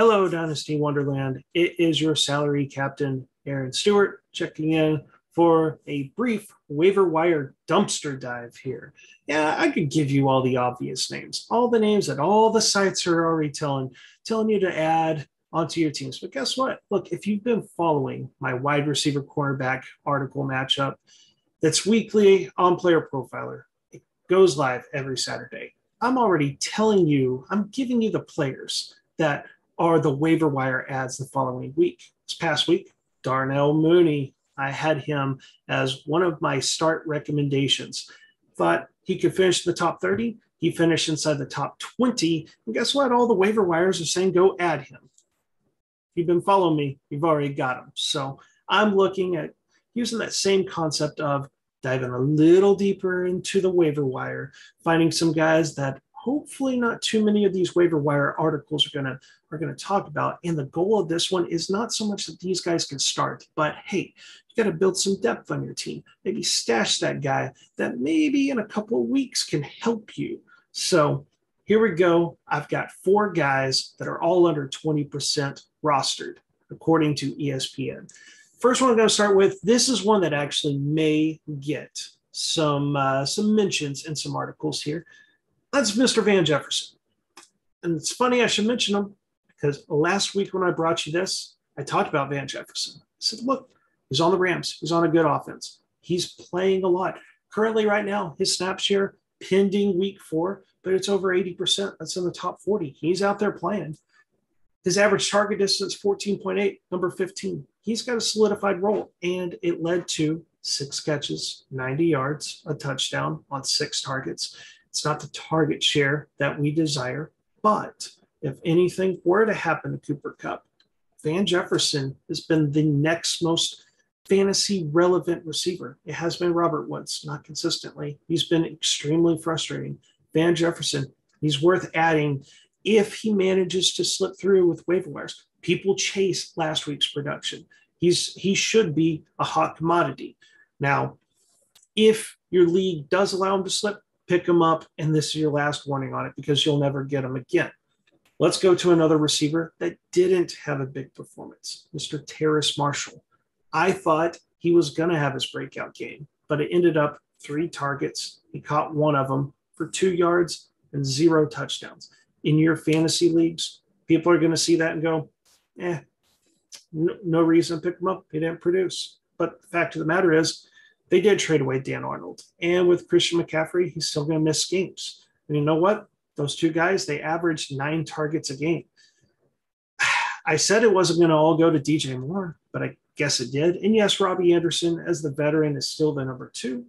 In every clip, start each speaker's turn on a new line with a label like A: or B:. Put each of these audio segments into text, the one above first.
A: Hello, Dynasty Wonderland. It is your salary captain, Aaron Stewart, checking in for a brief waiver wire dumpster dive here. Yeah, I could give you all the obvious names, all the names that all the sites are already telling you to add onto your teams. But guess what? Look, if you've been following my wide receiver cornerback article matchup that's weekly on Player Profiler, it goes live every Saturday. I'm already telling you, I'm giving you the players that are the waiver wire ads the following week. This past week, Darnell Mooney, I had him as one of my start recommendations. Thought he could finish the top 30. He finished inside the top 20. And guess what? All the waiver wires are saying go add him. If you've been following me, you've already got him. So I'm looking at using that same concept of diving a little deeper into the waiver wire, finding some guys that hopefully not too many of these waiver wire articles are going to talk about. And the goal of this one is not so much that these guys can start, but hey, you got to build some depth on your team. Maybe stash that guy that maybe in a couple of weeks can help you. So here we go. I've got 4 guys that are all under 20% rostered, according to ESPN. First one I'm going to start with, this is one that actually may get some mentions in some articles here. That's Mr. Van Jefferson. And it's funny I should mention him because last week when I brought you this, I talked about Van Jefferson. I said, look, he's on the Rams. He's on a good offense. He's playing a lot. Currently right now, his snap share pending week 4, but it's over 80%. That's in the top 40. He's out there playing. His average target distance, 14.8, number 15. He's got a solidified role, and it led to 6 catches, 90 yards, a touchdown on 6 targets. It's not the target share that we desire, but if anything were to happen to Cooper Kupp, Van Jefferson has been the next most fantasy relevant receiver. It has been Robert Woods, not consistently. He's been extremely frustrating. Van Jefferson, he's worth adding if he manages to slip through with waiver wires. People chase last week's production. He should be a hot commodity. Now, if your league does allow him to slip, pick him up, and this is your last warning on it because you'll never get him again. Let's go to another receiver that didn't have a big performance, Mr. Terrace Marshall. I thought he was going to have his breakout game, but it ended up 3 targets. He caught 1 of them for 2 yards and 0 touchdowns. In your fantasy leagues, people are going to see that and go, no reason to pick him up. He didn't produce. But the fact of the matter is, they did trade away Dan Arnold. And with Christian McCaffrey, he's still going to miss games. And you know what? Those 2 guys, they averaged 9 targets a game. I said it wasn't going to all go to DJ Moore, but I guess it did. And yes, Robbie Anderson, as the veteran, is still the number 2.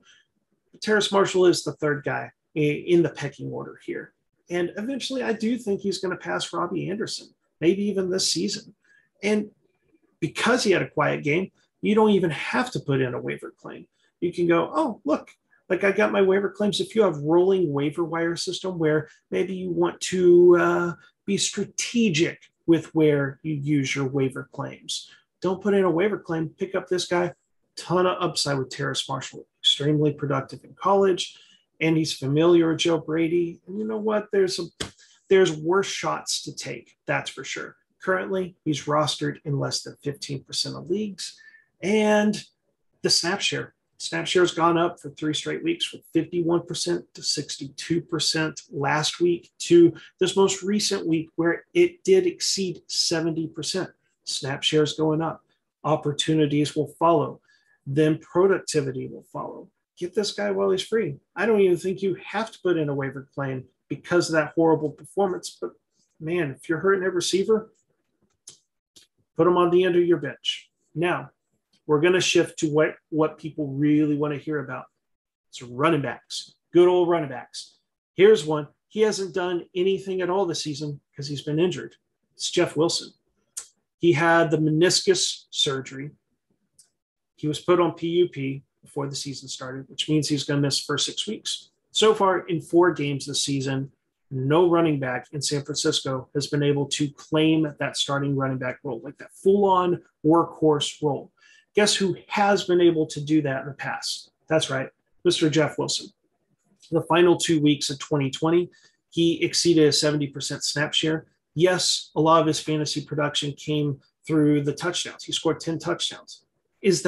A: Terrace Marshall is the 3rd guy in the pecking order here. And eventually, I do think he's going to pass Robbie Anderson, maybe even this season. And because he had a quiet game, you don't even have to put in a waiver claim. You can go, oh, look, like I got my waiver claims. If you have rolling waiver wire system where maybe you want to be strategic with where you use your waiver claims, don't put in a waiver claim. Pick up this guy. Ton of upside with Terrace Marshall. Extremely productive in college, and he's familiar with Joe Brady. And you know what? There's worse shots to take. That's for sure. Currently, he's rostered in less than 15% of leagues, and the snap share has gone up for 3 straight weeks from 51% to 62% last week to this most recent week where it did exceed 70%. Snap share is going up. Opportunities will follow. Then productivity will follow. Get this guy while he's free. I don't even think you have to put in a waiver claim because of that horrible performance. But man, if you're hurting a receiver, put him on the end of your bench. Now, we're going to shift to what people really want to hear about. It's running backs, good old running backs. Here's one. He hasn't done anything at all this season because he's been injured. It's Jeff Wilson. He had the meniscus surgery. He was put on PUP before the season started, which means he's going to miss the first 6 weeks. So far in 4 games this season, no running back in San Francisco has been able to claim that starting running back role, like that full-on workhorse role. Guess who has been able to do that in the past? That's right, Mr. Jeff Wilson. The final 2 weeks of 2020, he exceeded a 70% snap share. Yes, a lot of his fantasy production came through the touchdowns. He scored 10 touchdowns. Is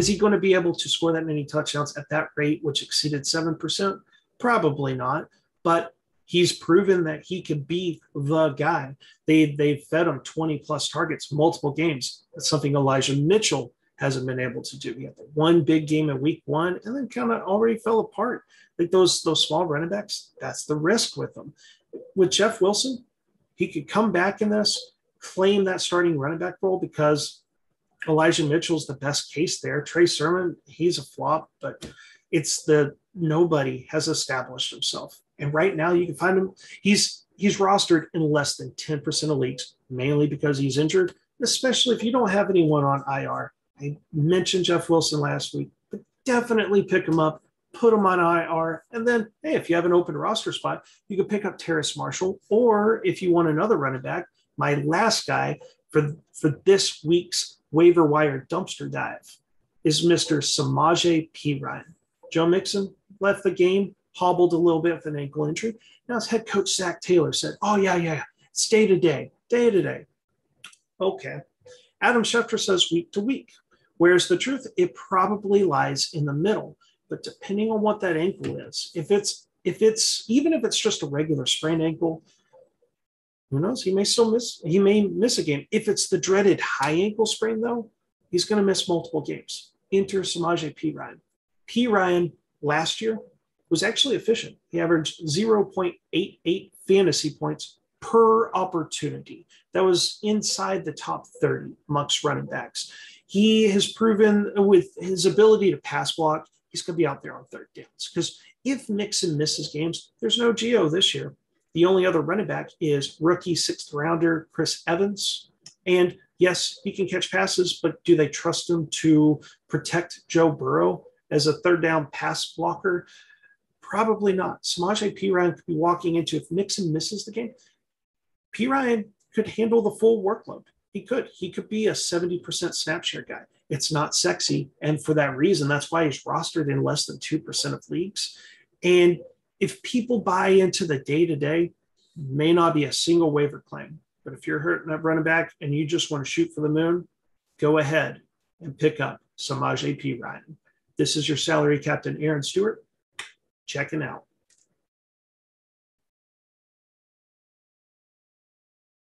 A: he going to be able to score that many touchdowns at that rate, which exceeded 7%? Probably not. But he's proven that he could be the guy. They've fed him 20 plus targets, multiple games. That's something Elijah Mitchell hasn't been able to do. He had the one big game in week one and then kind of already fell apart. Like those small running backs, that's the risk with them. With Jeff Wilson, he could come back in this, claim that starting running back role because Elijah Mitchell's the best case there. Trey Sermon, he's a flop, but it's the nobody has established himself. And right now you can find him. He's rostered in less than 10% of leagues, mainly because he's injured, especially if you don't have anyone on IR. I mentioned Jeff Wilson last week, but definitely pick him up, put him on IR, and then, hey, if you have an open roster spot, you can pick up Terrace Marshall, or if you want another running back, my last guy for this week's waiver wire dumpster dive is Mr. Samaje Perine. Joe Mixon left the game, hobbled a little bit with an ankle injury. Now his head coach, Zach Taylor, said, oh, yeah, it's day to day. Okay. Adam Schefter says week to week. Where's the truth? It probably lies in the middle. But depending on what that ankle is, if it's even if it's just a regular sprained ankle, who knows? He may miss a game. If it's the dreaded high ankle sprain, though, he's going to miss multiple games. Enter Samaje Perine. Perine last year was actually efficient. He averaged 0.88 fantasy points per opportunity. That was inside the top 30 amongst running backs. He has proven with his ability to pass block, he's going to be out there on third downs. Because if Mixon misses games, there's no Geo this year. The only other running back is rookie sixth rounder Chris Evans. And yes, he can catch passes, but do they trust him to protect Joe Burrow as a third down pass blocker? Probably not. Samaje Perine could be walking into, if Mixon misses the game, Perine could handle the full workload. He could be a 70% snap share guy. It's not sexy. And for that reason, that's why he's rostered in less than 2% of leagues. And if people buy into the day-to-day, may not be a single waiver claim. But if you're hurting that running back and you just want to shoot for the moon, go ahead and pick up Samaje Perine. This is your salary captain, Aaron Stewart, checking out.